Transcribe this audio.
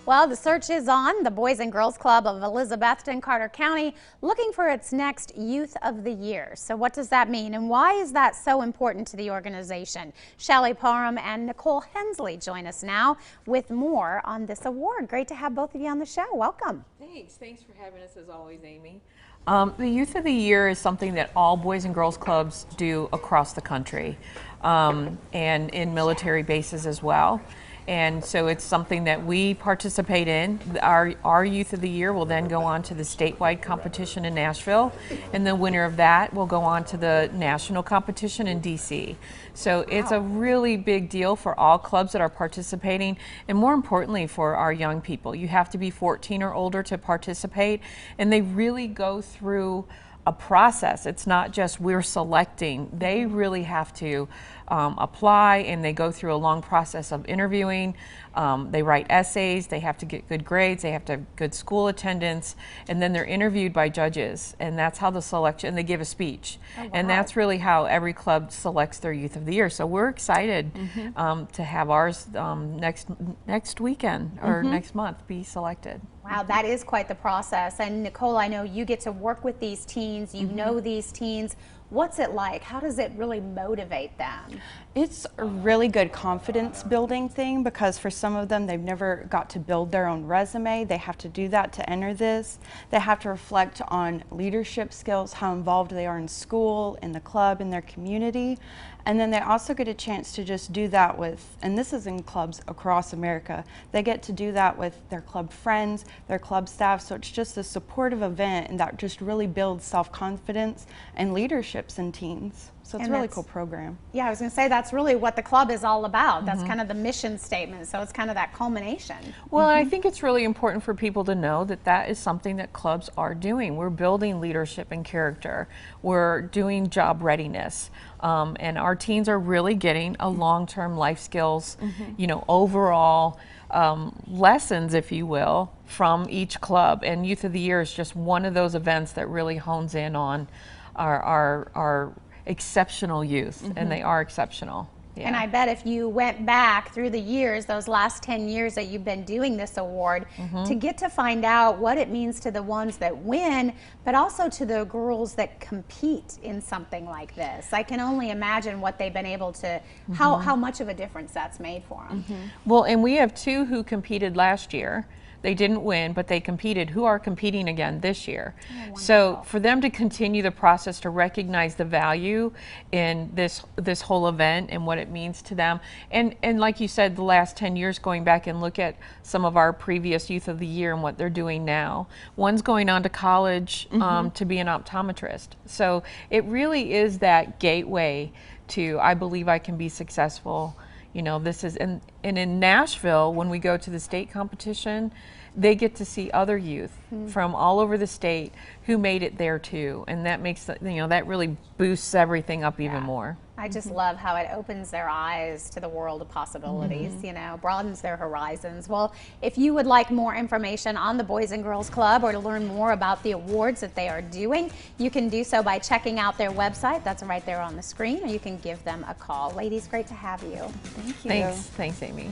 Well, the search is on. The Boys and Girls Club of Elizabethton, Carter County, looking for its next Youth of the Year. So what does that mean, and why is that so important to the organization? Shelly, Parham, and Nicole Hensley join us now with more on this award. Great to have both of you on the show. Welcome. Thanks for having us as always, Amy. The Youth of the Year is something that all Boys and Girls Clubs do across the country, and in military bases as well. And so it's something that we participate in. Our Youth of the Year will then go on to the statewide competition in Nashville, and the winner of that will go on to the national competition in DC. So it's a really big deal for all clubs that are participating, and more importantly for our young people. You have to be 14 or older to participate, and they really go through a process. It's not just we're selecting. They really have to apply, and they go through a long process of interviewing. They write essays, they have to get good grades, they have to have good school attendance, and then they're interviewed by judges, and that's how the selection, and they give a speech. Oh, wow. And that's really how every club selects their Youth of the Year. So we're excited to have ours next weekend or next month be selected. Wow, that is quite the process. And Nicole, I know you get to work with these teens, you know these teens. What's it like? How does it really motivate them? It's a really good confidence building thing, because for some of them, they've never got to build their own resume. They have to do that to enter this. They have to reflect on leadership skills, how involved they are in school, in the club, in their community. And then they also get a chance to just do that with, and this is in clubs across America, they get to do that with their club friends, their club staff. So it's just a supportive event, and that just really builds self-confidence and leaderships in teens. So it's a really cool program. Yeah, I was going to say that's really what the club is all about. That's kind of the mission statement. So it's kind of that culmination. Well, I think it's really important for people to know that that is something that clubs are doing. We're building leadership and character. We're doing job readiness. And our teens are really getting a long-term life skills, you know, overall lessons, if you will, from each club. And Youth of the Year is just one of those events that really hones in on our exceptional youth, and they are exceptional. Yeah. And I bet if you went back through the years, those last 10 years that you've been doing this award, to get to find out what it means to the ones that win, but also to the girls that compete in something like this. I can only imagine what they've been able to, how much of a difference that's made for them. Well, and we have two who competed last year. They didn't win, but they competed, who are competing again this year. Oh, so for them to continue the process, to recognize the value in this whole event and what it means to them. And like you said, the last 10 years, going back and look at some of our previous Youth of the Year and what they're doing now. One's going on to college to be an optometrist. So it really is that gateway to, I believe I can be successful. You know, this is, and in Nashville, when we go to the state competition, they get to see other youth from all over the state who made it there too, and that makes, you know, that really boosts everything up even more. I just love how it opens their eyes to the world of possibilities, you know, broadens their horizons. Well, if you would like more information on the Boys and Girls Club, or to learn more about the awards that they are doing, you can do so by checking out their website. That's right there on the screen, or you can give them a call. Ladies, great to have you. Thank you. Thanks, Amy.